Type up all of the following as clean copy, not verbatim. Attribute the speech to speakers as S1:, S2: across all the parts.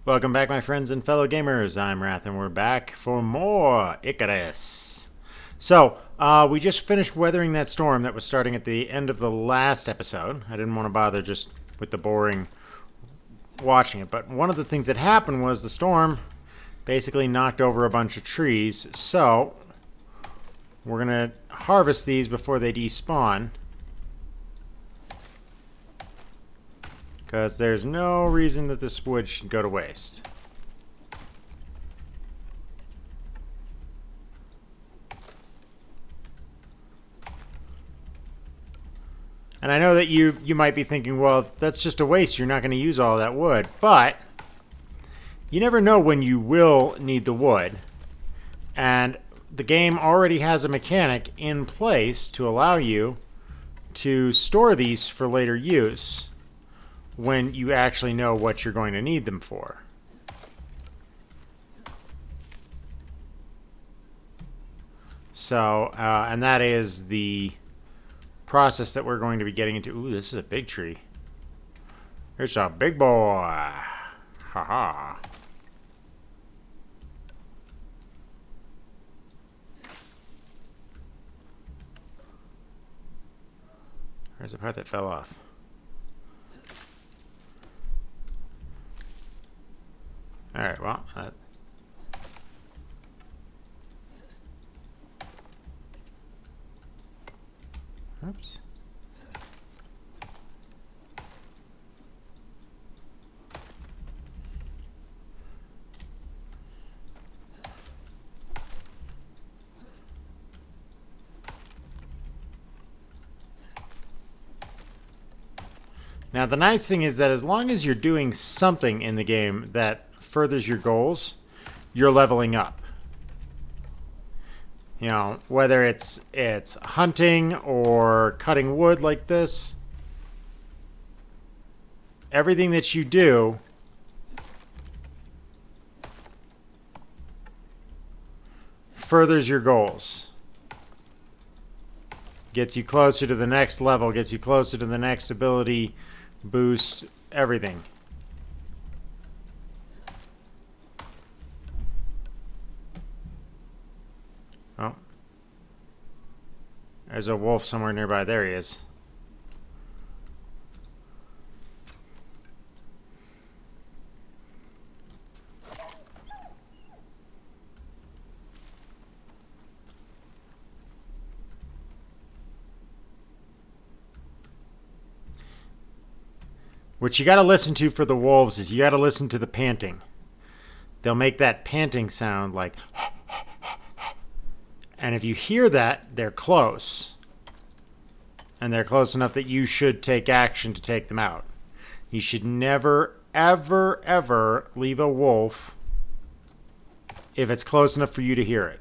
S1: Welcome back, my friends and fellow gamers. I'm Wrath, and we're back for more Icarus. So, we just finished weathering that storm that was starting at the end of the last episode. I didn't want to bother just with the boring watching it, but one of the things that happened was the storm basically knocked over a bunch of trees, so we're going to harvest these before they despawn, because there's no reason that this wood should go to waste. And I know that you might be thinking, well, that's just a waste. You're not going to use all that wood. But you never know when you will need the wood. And the game already has a mechanic in place to allow you to store these for later use when you actually know what you're going to need them for. So, and that is the process that we're going to be getting into. Ooh, this is a big tree. Here's a big boy. Haha. There's the part that fell off. Alright, well, oops. Now, the nice thing is that as long as you're doing something in the game that furthers your goals, you're leveling up. You know, whether it's hunting or cutting wood like this, everything that you do furthers your goals. Gets you closer to the next level, gets you closer to the next ability boost, everything. Oh. There's a wolf somewhere nearby. There he is. What you got to listen to for the wolves is you got to listen to the panting. They'll make that panting sound like... And if you hear that, they're close. And they're close enough that you should take action to take them out. You should never, ever, ever leave a wolf if it's close enough for you to hear it.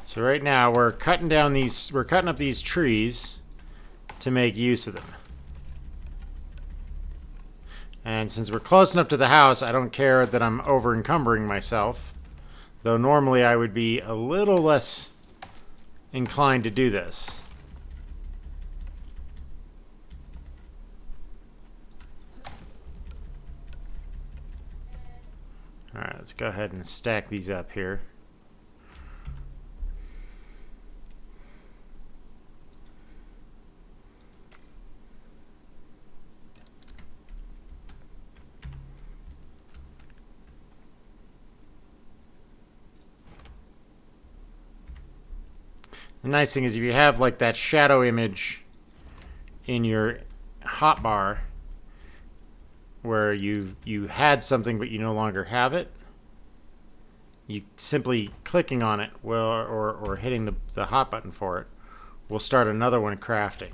S1: So right now we're cutting up these trees to make use of them. And since we're close enough to the house, I don't care that I'm over encumbering myself. Though normally I would be a little less inclined to do this. Alright, let's go ahead and stack these up here. The nice thing is if you have like that shadow image in your hotbar where you had something but you no longer have it, you simply clicking on it will, or hitting the hot button for it will start another one crafting.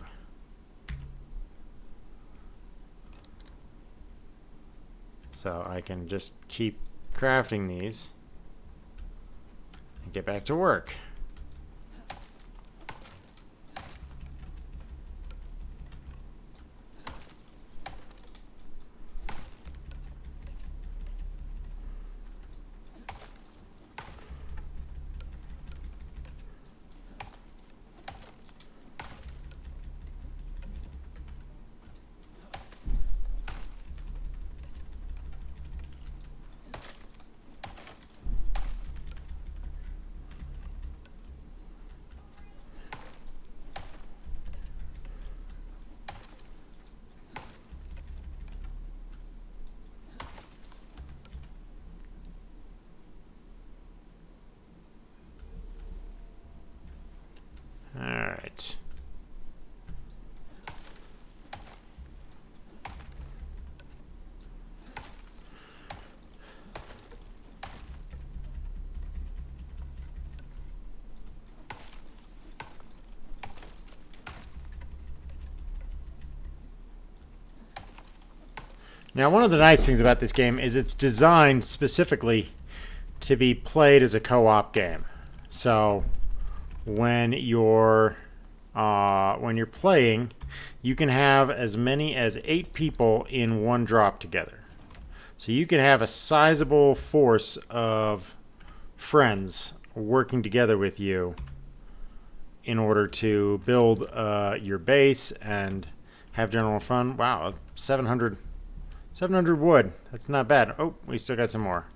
S1: So I can just keep crafting these and get back to work. Now, one of the nice things about this game is it's designed specifically to be played as a co-op game. So when you're playing, you can have as many as 8 people in one drop together. So you can have a sizable force of friends working together with you in order to build your base and have general fun. Wow, 700 wood. That's not bad. Oh, we still got some more.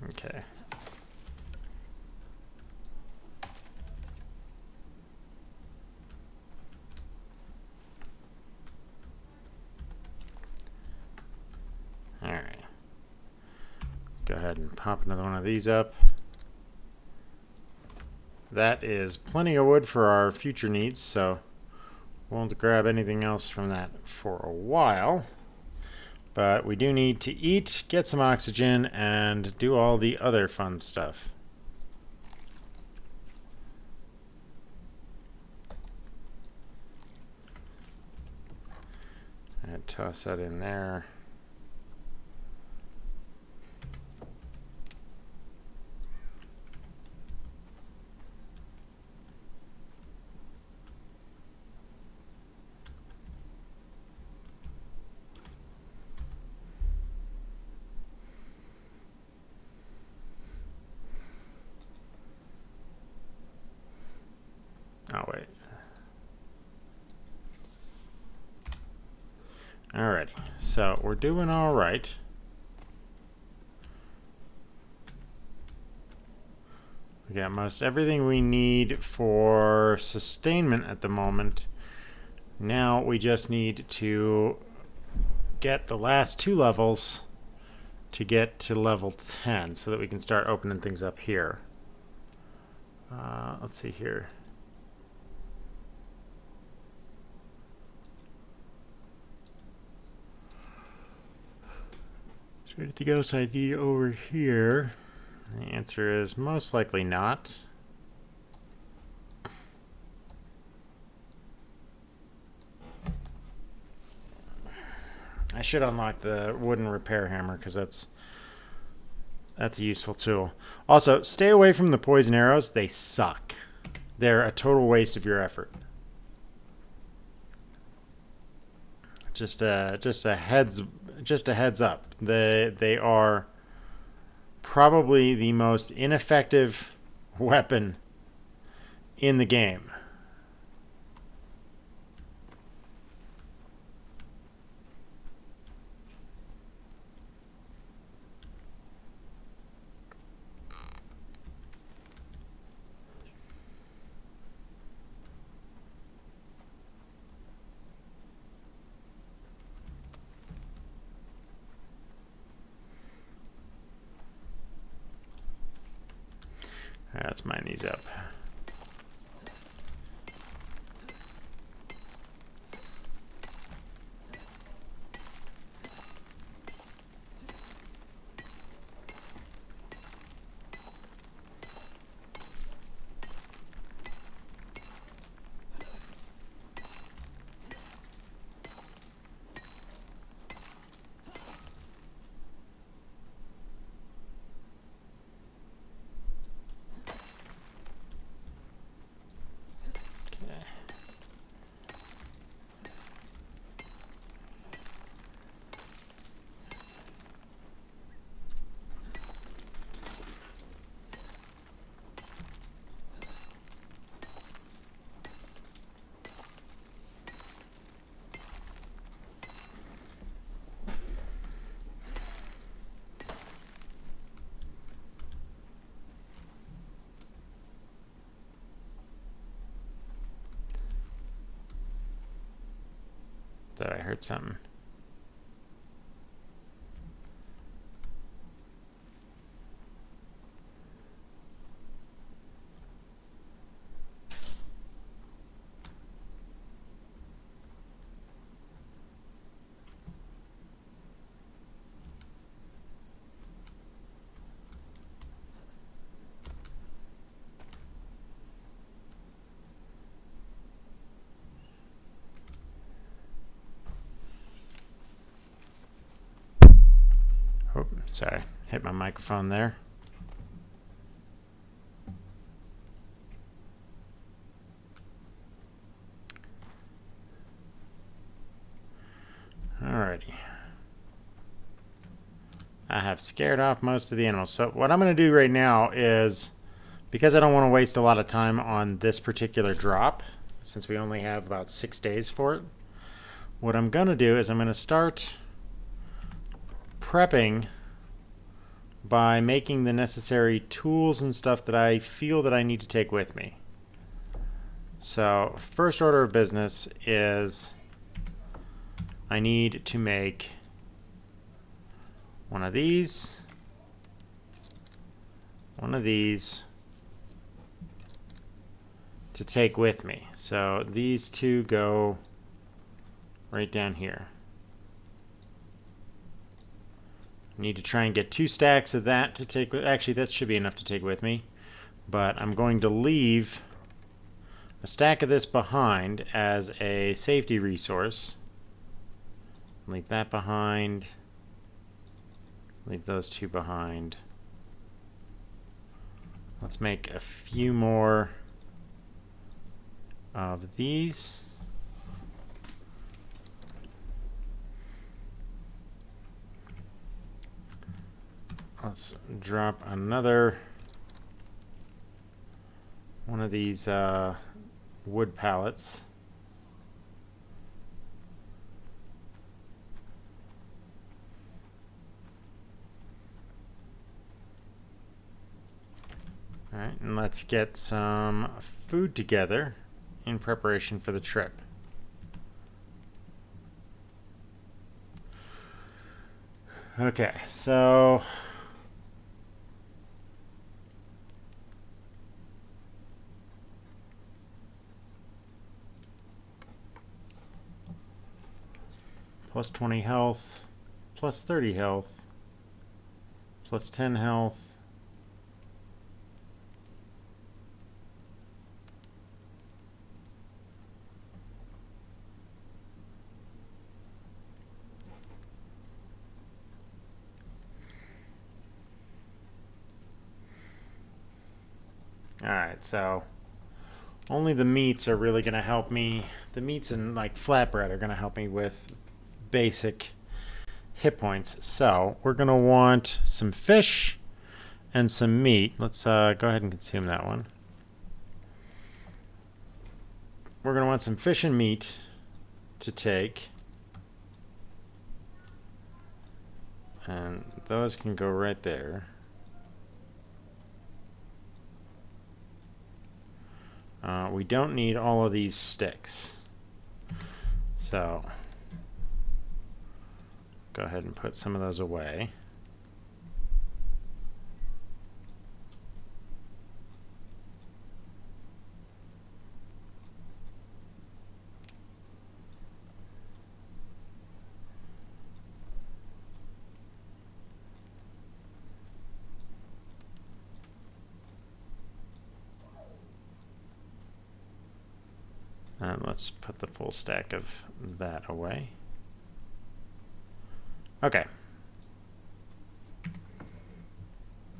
S1: Okay. All right. Go ahead and pop another one of these up. That is plenty of wood for our future needs, so won't grab anything else from that for a while. But we do need to eat, get some oxygen, and do all the other fun stuff. I'd toss that in there. Oh, wait. Alrighty, so we're doing all right. We got most everything we need for sustainment at the moment. Now we just need to get the last 2 levels to get to level 10 so that we can start opening things up here. Let's see here. Is there anything else I need over here? The answer is most likely not. I should unlock the wooden repair hammer because that's a useful tool. Also, stay away from the poison arrows. They suck. They're a total waste of your effort. Just a heads up. They are probably the most ineffective weapon in the game. Let's mine these up. Thought I heard something. Sorry, hit my microphone there. Alrighty. I have scared off most of the animals. So what I'm going to do right now is, because I don't want to waste a lot of time on this particular drop, since we only have about 6 days for it, what I'm going to do is I'm going to start prepping by making the necessary tools and stuff that I feel that I need to take with me. So first order of business is I need to make one of these, to take with me. So these two go right down here. I need to try and get 2 stacks of that to take with. Actually, that should be enough to take with me. But I'm going to leave a stack of this behind as a safety resource. Leave that behind. Leave those 2 behind. Let's make a few more of these. Let's drop another one of these wood pallets. All right, and let's get some food together in preparation for the trip. Okay, so plus 20 health, plus 30 health, plus 10 health. Alright, so only the meats are really going to help me. The meats and like flatbread are going to help me with basic hit points. So we're going to want some fish and some meat. Let's go ahead and consume that one. We're going to want some fish and meat to take. And those can go right there. We don't need all of these sticks. So go ahead and put some of those away. And let's put the full stack of that away. Okay.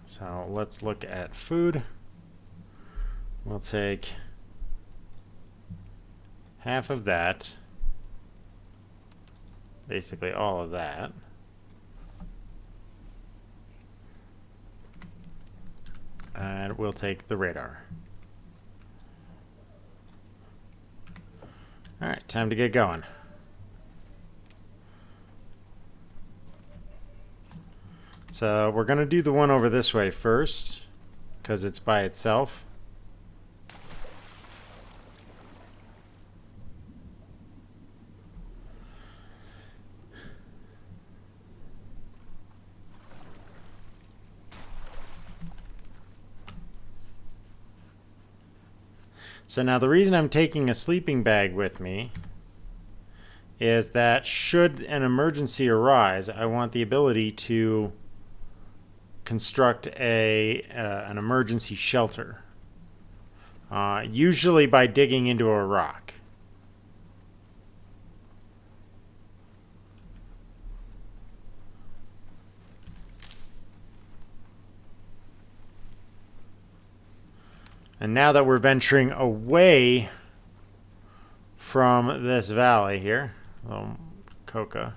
S1: So let's look at food. We'll take half of that, basically all of that. And we'll take the radar. All right, time to get going. So we're going to do the one over this way first, because it's by itself. So now the reason I'm taking a sleeping bag with me is that should an emergency arise, I want the ability to construct an emergency shelter, usually by digging into a rock. And now that we're venturing away from this valley here, Coca.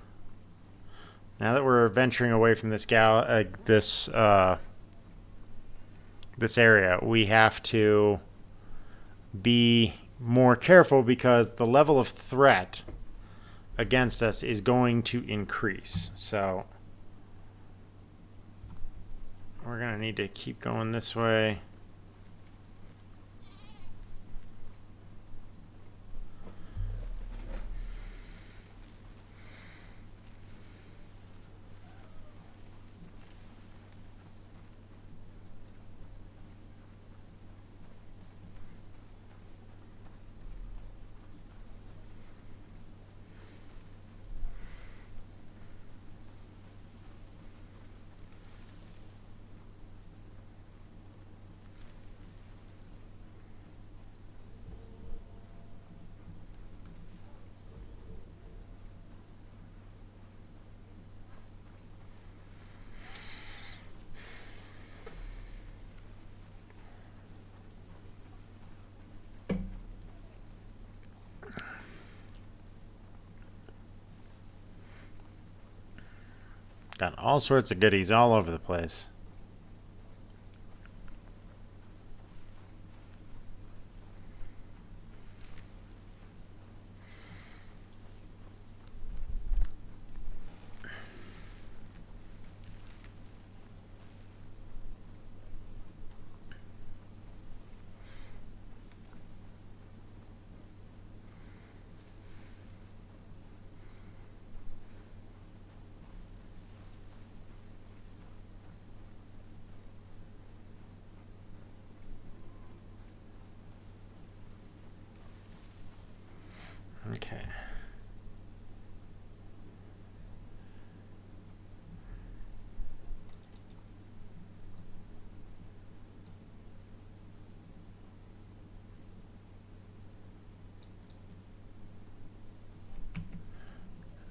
S1: Now that we're venturing away from this this area, we have to be more careful because the level of threat against us is going to increase. So we're going to need to keep going this way. Got all sorts of goodies all over the place. Okay.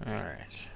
S1: All right.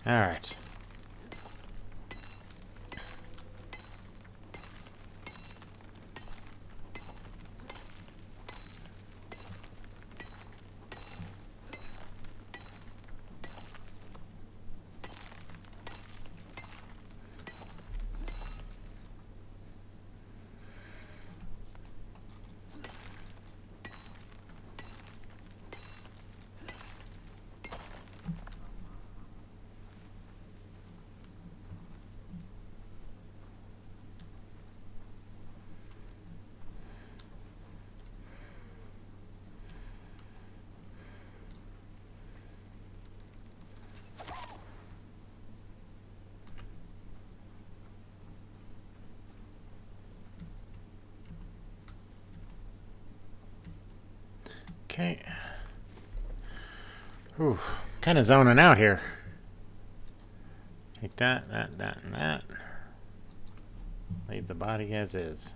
S1: All right. Okay. Ooh, kind of zoning out here. Take that, that, and that. Leave the body as is.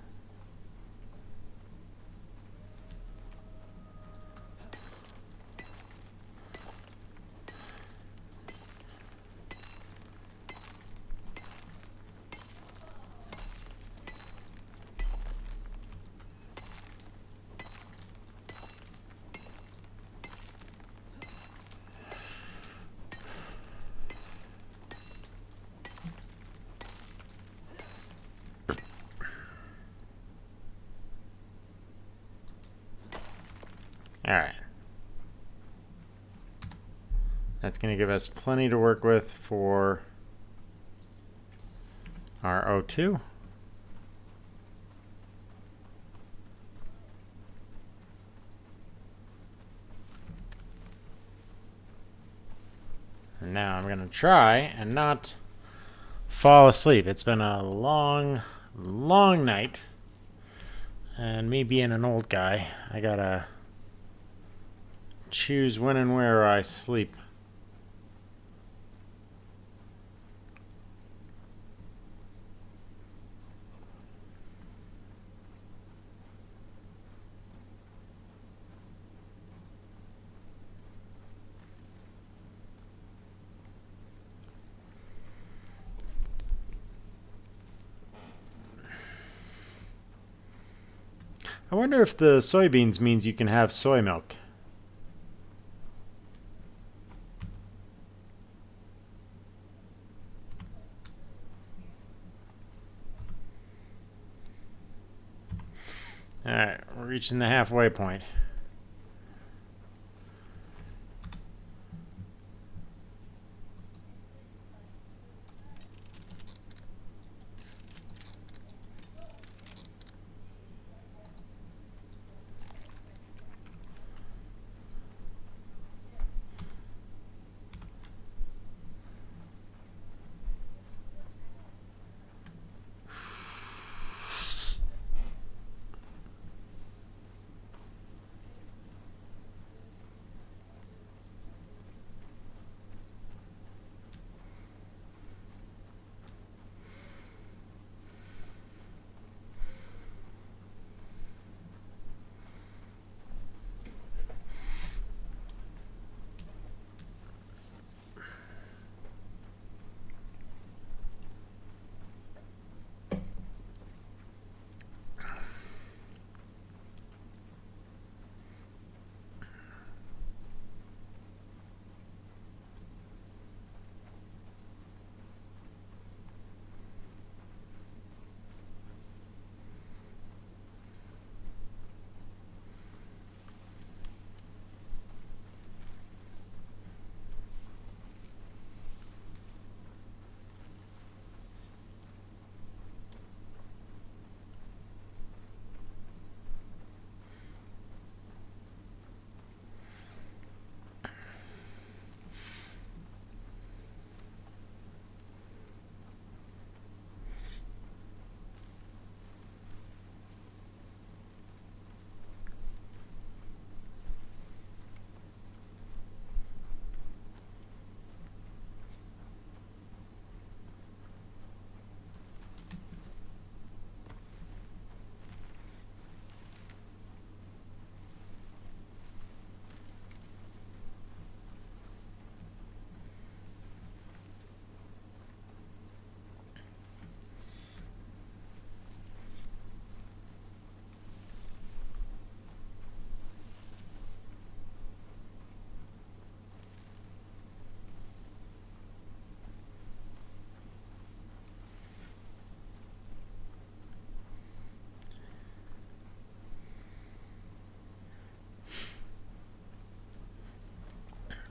S1: That's going to give us plenty to work with for our O2. And now I'm going to try and not fall asleep. It's been a long, long night. And me being an old guy, I gotta choose when and where I sleep. I wonder if the soybeans means you can have soy milk. Alright, we're reaching the halfway point.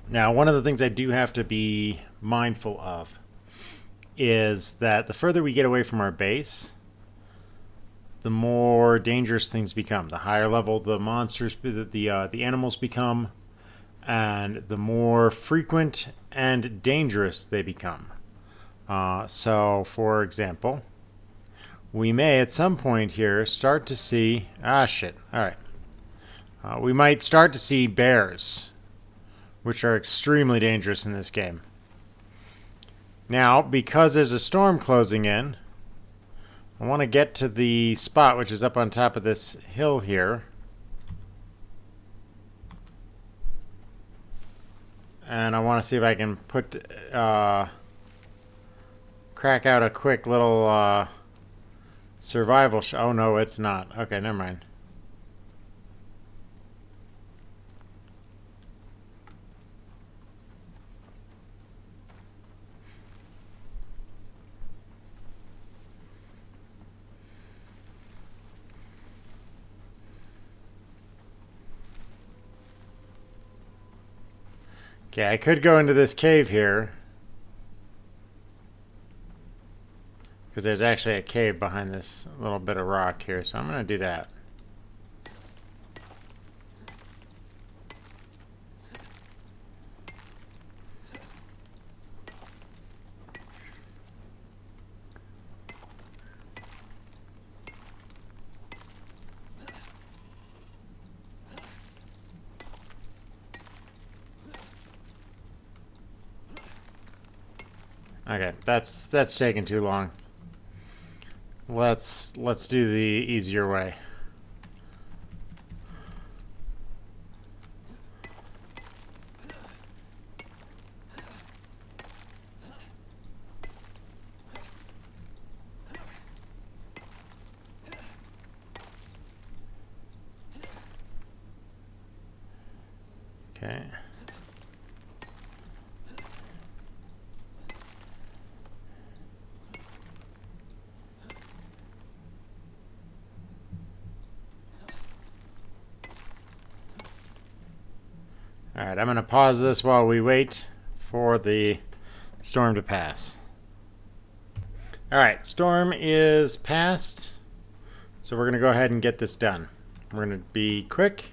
S1: Now, one of the things I do have to be mindful of is that the further we get away from our base, the more dangerous things become. The higher level the monsters, the animals become, and the more frequent and dangerous they become. So, for example, we may at some point here start to see... shit. Alright. We might start to see bears, which are extremely dangerous in this game. Now, because there's a storm closing in, I want to get to the spot which is up on top of this hill here. And I want to see if I can crack out a quick little survival oh no, it's not. Okay, never mind. Okay, I could go into this cave here. Because there's actually a cave behind this little bit of rock here, so I'm going to do that. Okay, that's taking too long. Let's do the easier way. Okay. Alright, I'm going to pause this while we wait for the storm to pass. Alright, storm is passed. So we're going to go ahead and get this done. We're going to be quick,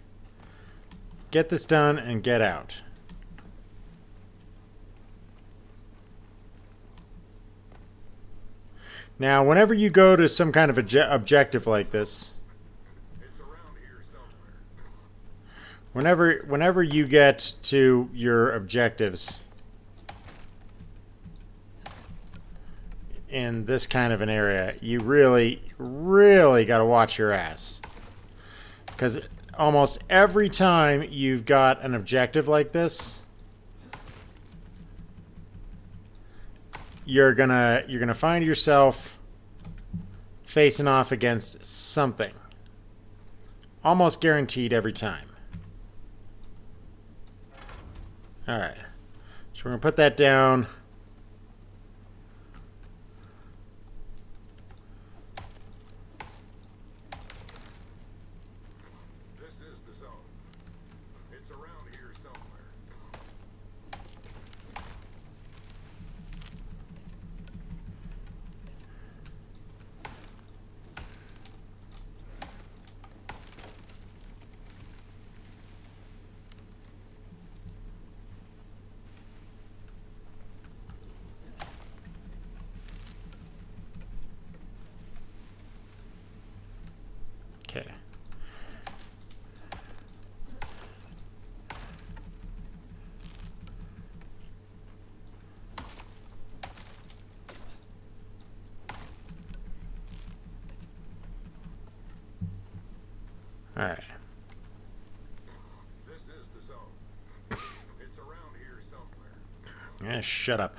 S1: get this done, and get out. Now, whenever you go to some kind of objective like this, whenever you get to your objectives in this kind of an area, you really got to watch your ass. Because almost every time you've got an objective like this, you're gonna find yourself facing off against something. Almost guaranteed every time. Alright. So we're gonna put that down. Okay. All right.
S2: This is the zone. It's around here somewhere.
S1: Yeah, shut up.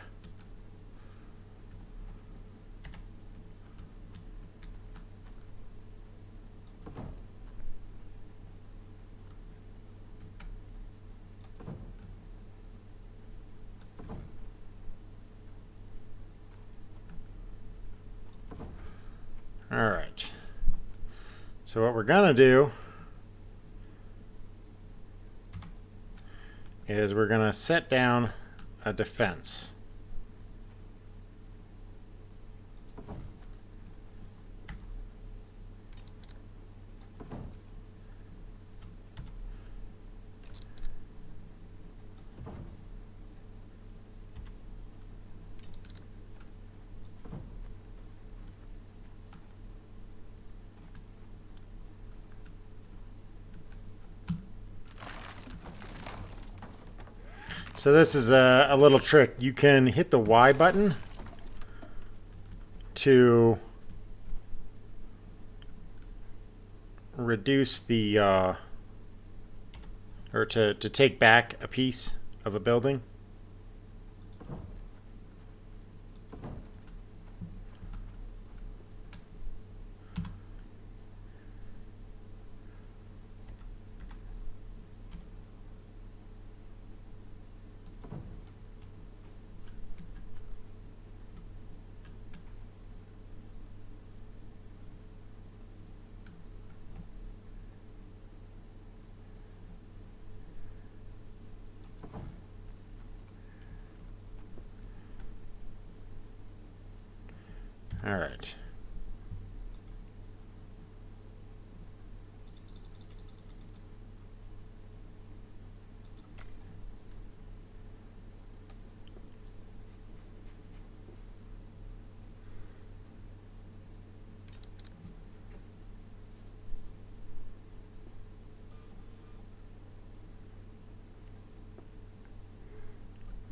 S1: All right. So what we're gonna do is we're gonna set down a defense. So this is a little trick. You can hit the Y button to reduce the or to take back a piece of a building. All right.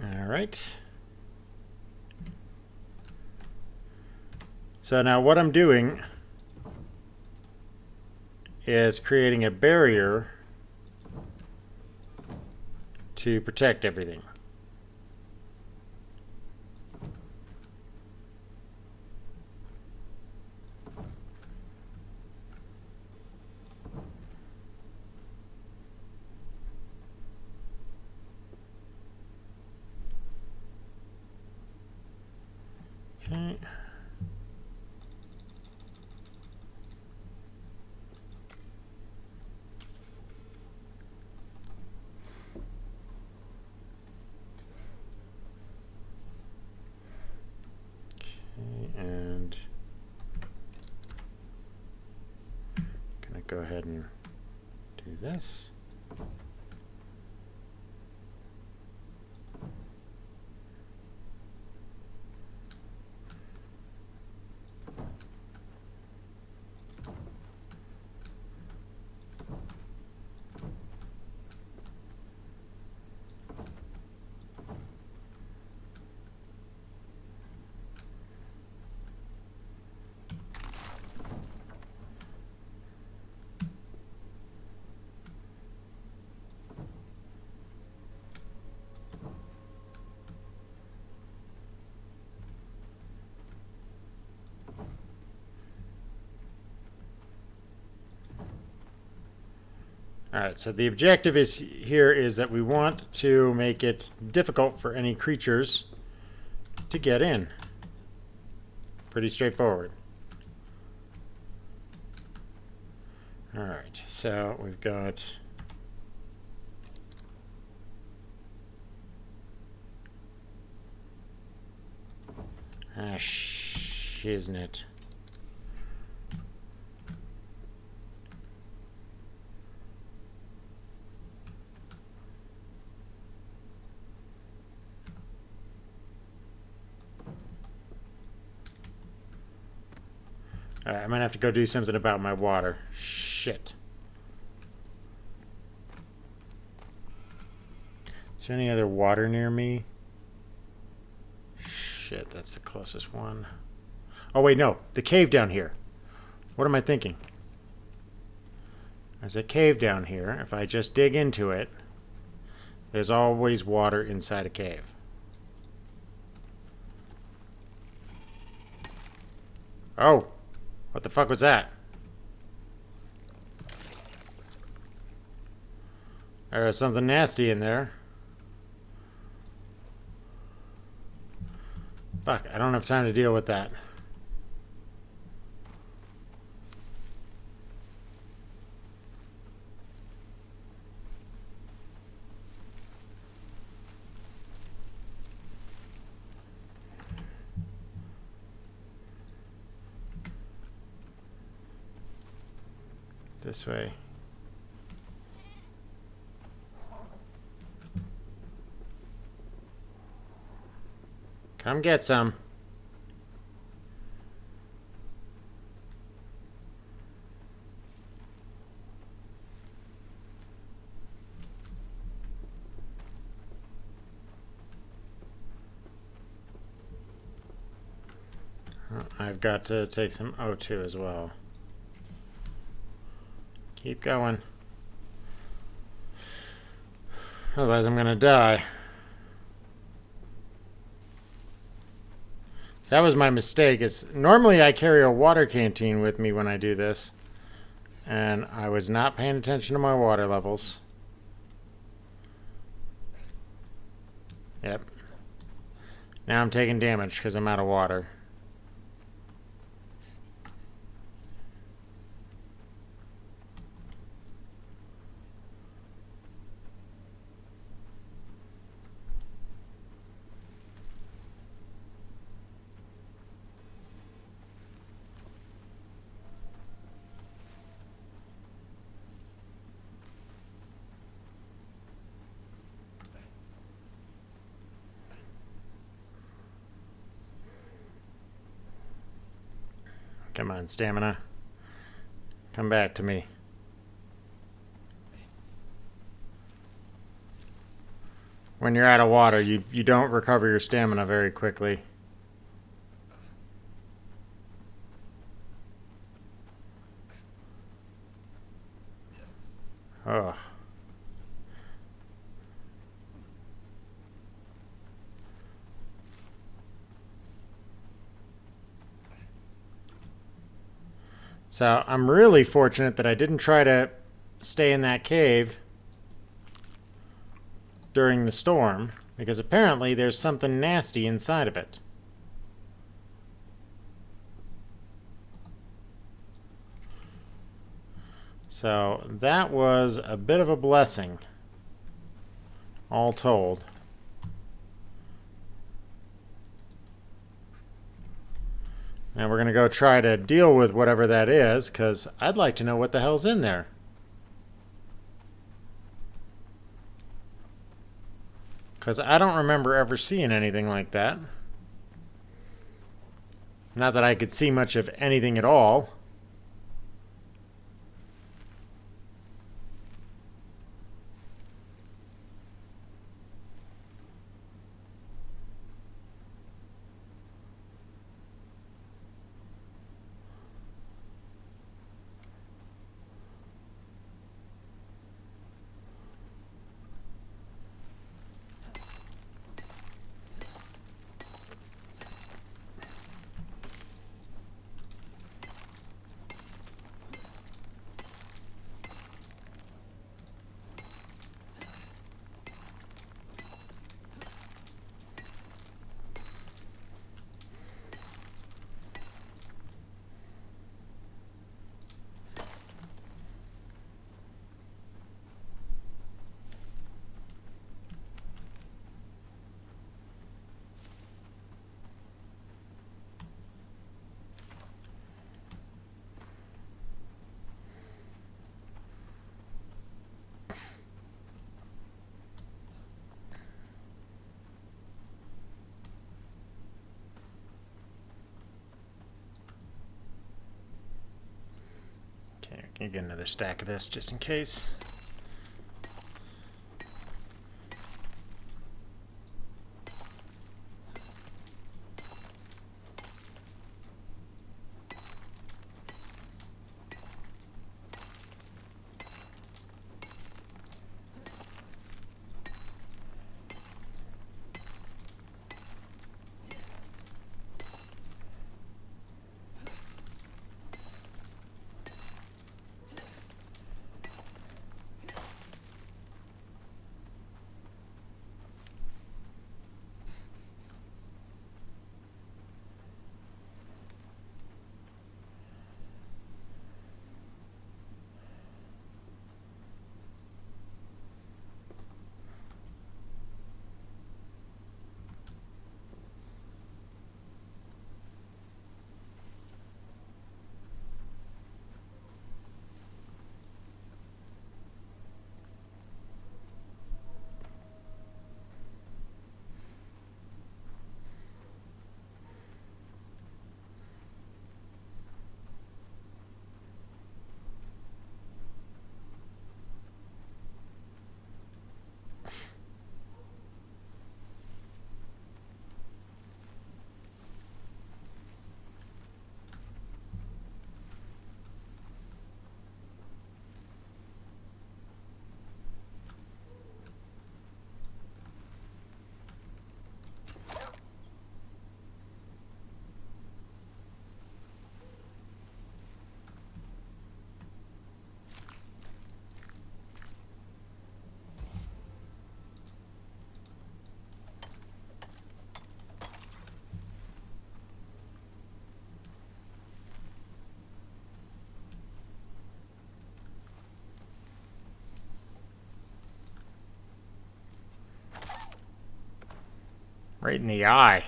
S1: All right. So now what I'm doing is creating a barrier to protect everything. Okay. And gonna go ahead and do this. All right, so the objective is that we want to make it difficult for any creatures to get in. Pretty straightforward. All right, so we've got shiznit. Alright, I'm gonna have to go do something about my water. Shit. Is there any other water near me? Shit, that's the closest one. Oh wait, no. The cave down here. What am I thinking? There's a cave down here. If I just dig into it, there's always water inside a cave. Oh! What the fuck was that? There's something nasty in there. Fuck, I don't have time to deal with that. This way. Come get some. I've got to take some O2 as well. Keep going. Otherwise I'm gonna die. So that was my mistake. Normally I carry a water canteen with me when I do this. And I was not paying attention to my water levels. Yep. Now I'm taking damage because I'm out of water. Come on, stamina. Come back to me. When you're out of water, you don't recover your stamina very quickly. Ugh. So I'm really fortunate that I didn't try to stay in that cave during the storm, because apparently there's something nasty inside of it. So that was a bit of a blessing, all told. And we're going to go try to deal with whatever that is, because I'd like to know what the hell's in there. Because I don't remember ever seeing anything like that. Not that I could see much of anything at all. Okay, can you get another stack of this just in case? Right in the eye.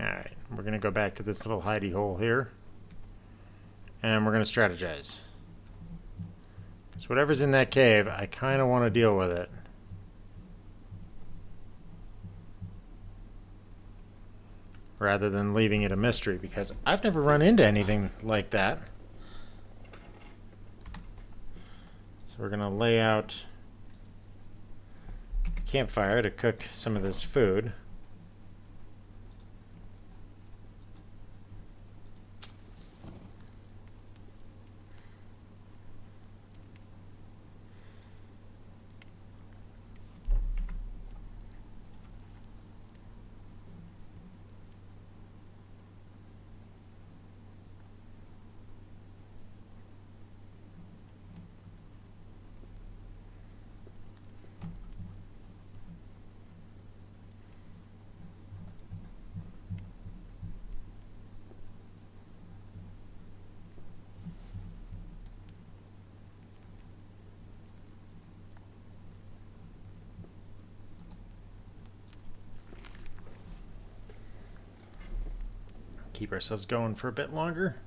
S1: Alright, we're going to go back to this little hidey hole here. And we're going to strategize. So whatever's in that cave, I kind of want to deal with it. Rather than leaving it a mystery, because I've never run into anything like that. So we're going to lay out a campfire to cook some of this food. Keep ourselves going for a bit longer.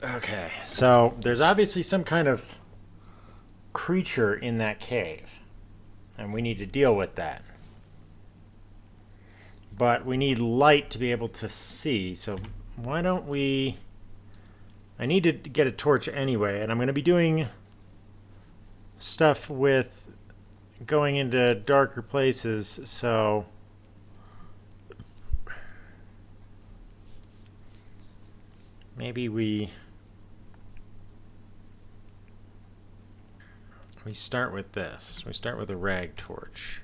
S1: Okay, so there's obviously some kind of creature in that cave, and we need to deal with that. But we need light to be able to see, so why don't we... I need to get a torch anyway, and I'm going to be doing stuff with going into darker places, so... maybe we start with this. We start with a rag torch.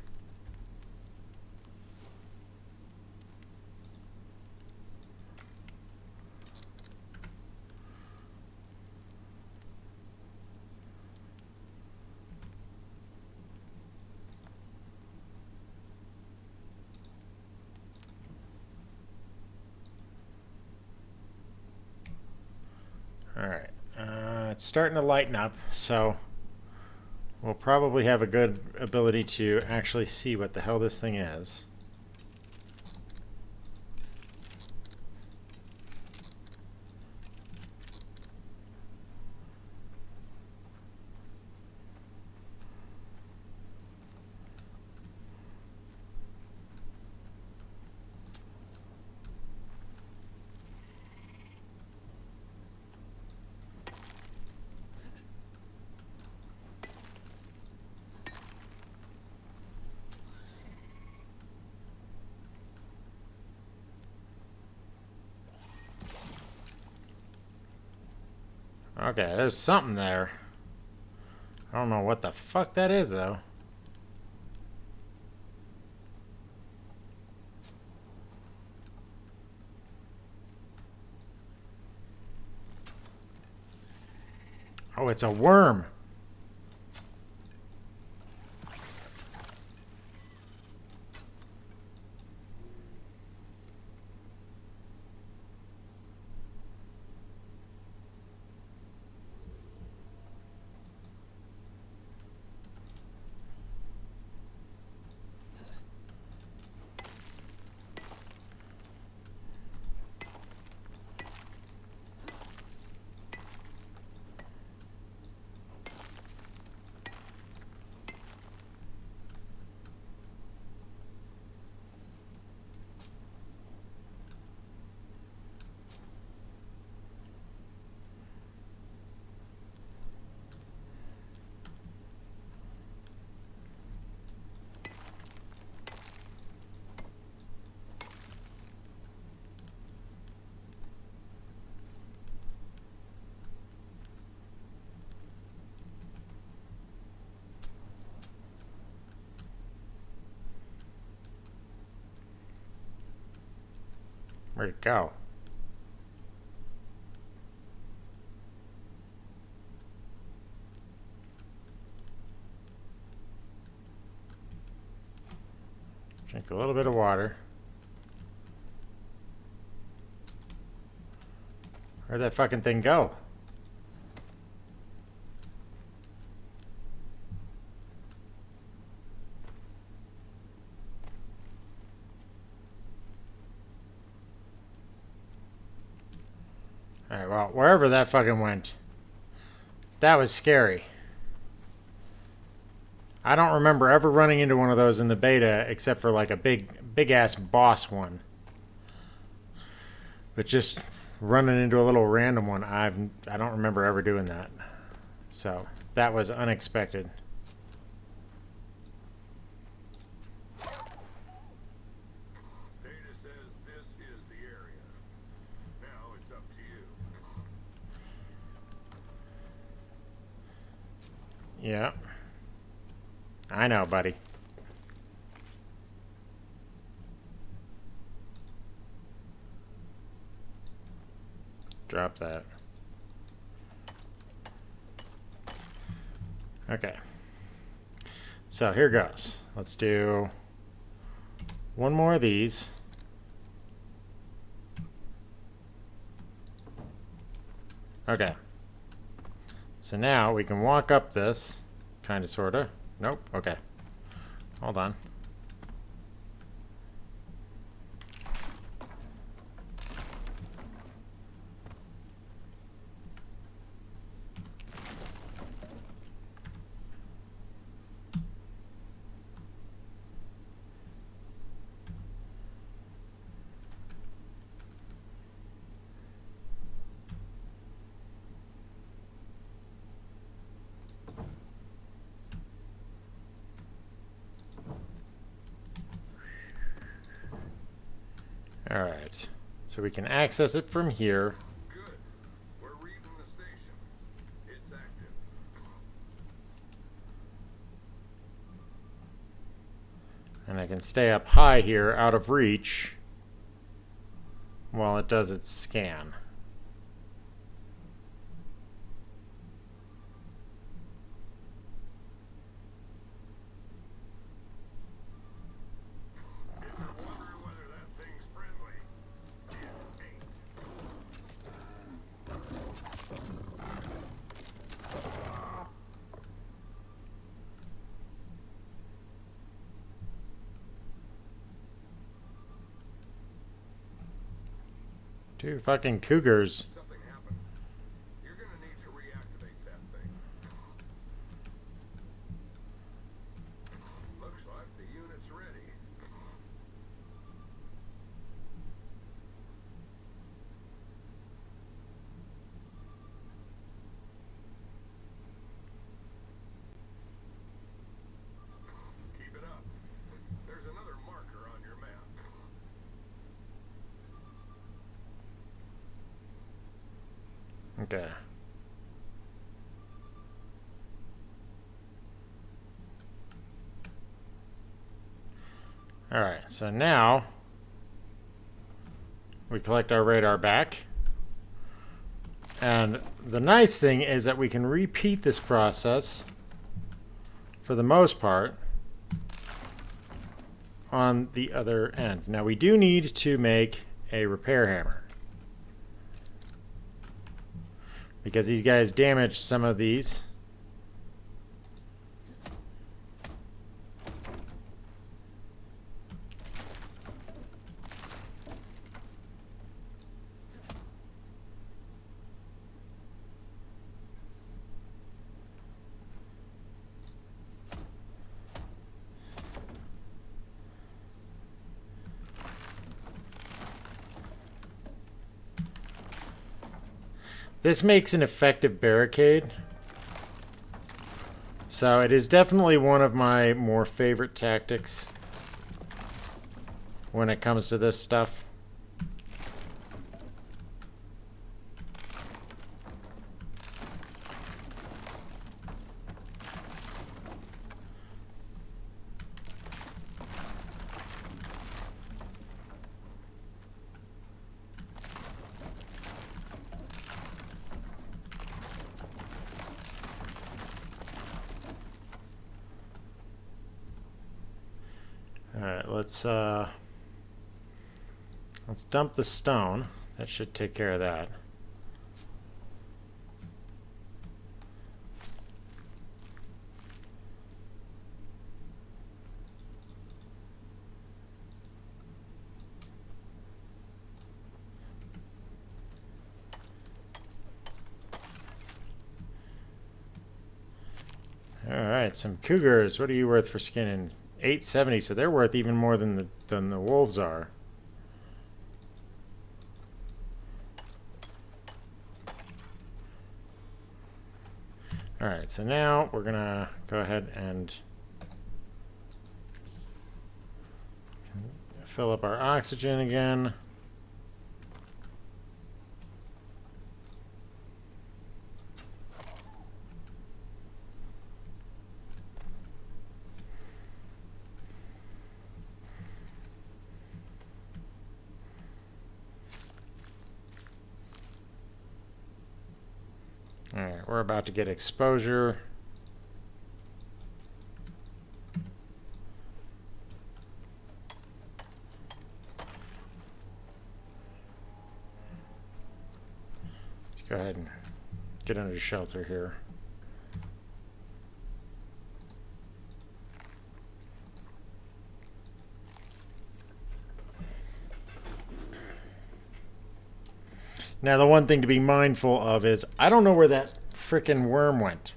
S1: Alright, it's starting to lighten up, so we'll probably have a good ability to actually see what the hell this thing is. Okay, there's something there. I don't know what the fuck that is, though. Oh, it's a worm. Where'd it go? Drink a little bit of water. Where'd that fucking thing go? Alright, well, wherever that fucking went. That was scary. I don't remember ever running into one of those in the beta except for like a big ass boss one. But just running into a little random one, I don't remember ever doing that. So, that was unexpected.
S2: Data says this is the area. Now it's up to you.
S1: Yeah. I know, buddy. Drop that. Okay. So here goes. Let's do one more of these. Okay. So now we can walk up this. Kind of, sort of. Nope. Okay. Hold on. Alright. So we can access it from here.
S2: Good. We're reading the station. It's active.
S1: And I can stay up high here, out of reach, while it does its scan.
S2: If you're wondering whether that thing's friendly, it ain't.
S1: Two fucking cougars.
S2: Something happened. You're gonna need to reactivate that thing. Looks like the unit's ready. Keep it up. There's another marker on your map.
S1: Okay. Alright, so now we collect our radar back. And the nice thing is that we can repeat this process for the most part on the other end. Now we do need to make a repair hammer because these guys damaged some of these. This makes an effective barricade. So it is definitely one of my more favorite tactics when it comes to this stuff. Alright, let's dump the stone. That should take care of that. Alright, some cougars. What are you worth for skinning? 870, so they're worth even more than the wolves are. Alright, so now we're gonna go ahead and fill up our oxygen again. Alright, we're about to get exposure. Let's go ahead and get under shelter here. Now, the one thing to be mindful of is I don't know where that frickin' worm went.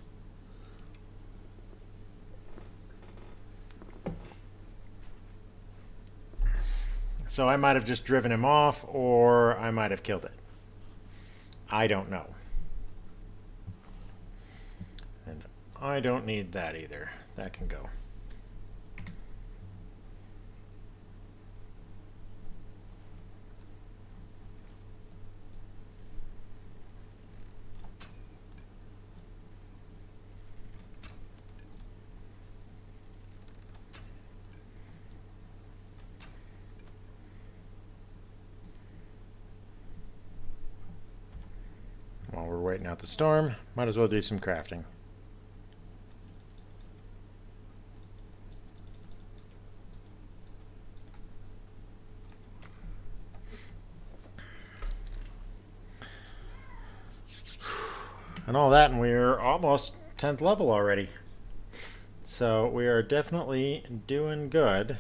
S1: So I might have just driven him off, or I might have killed it. I don't know. And I don't need that either. That can go. While we're waiting out the storm, might as well do some crafting. And all that, and we're almost 10th level already. So we are definitely doing good.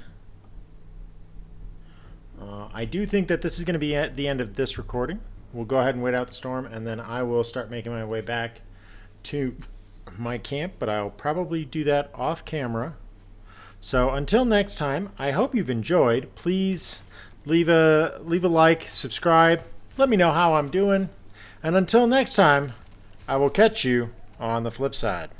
S1: I do think that this is going to be at the end of this recording. We'll go ahead and wait out the storm, and then I will start making my way back to my camp, but I'll probably do that off camera. So until next time, I hope you've enjoyed. Please leave a like, subscribe, let me know how I'm doing, and until next time, I will catch you on the flip side.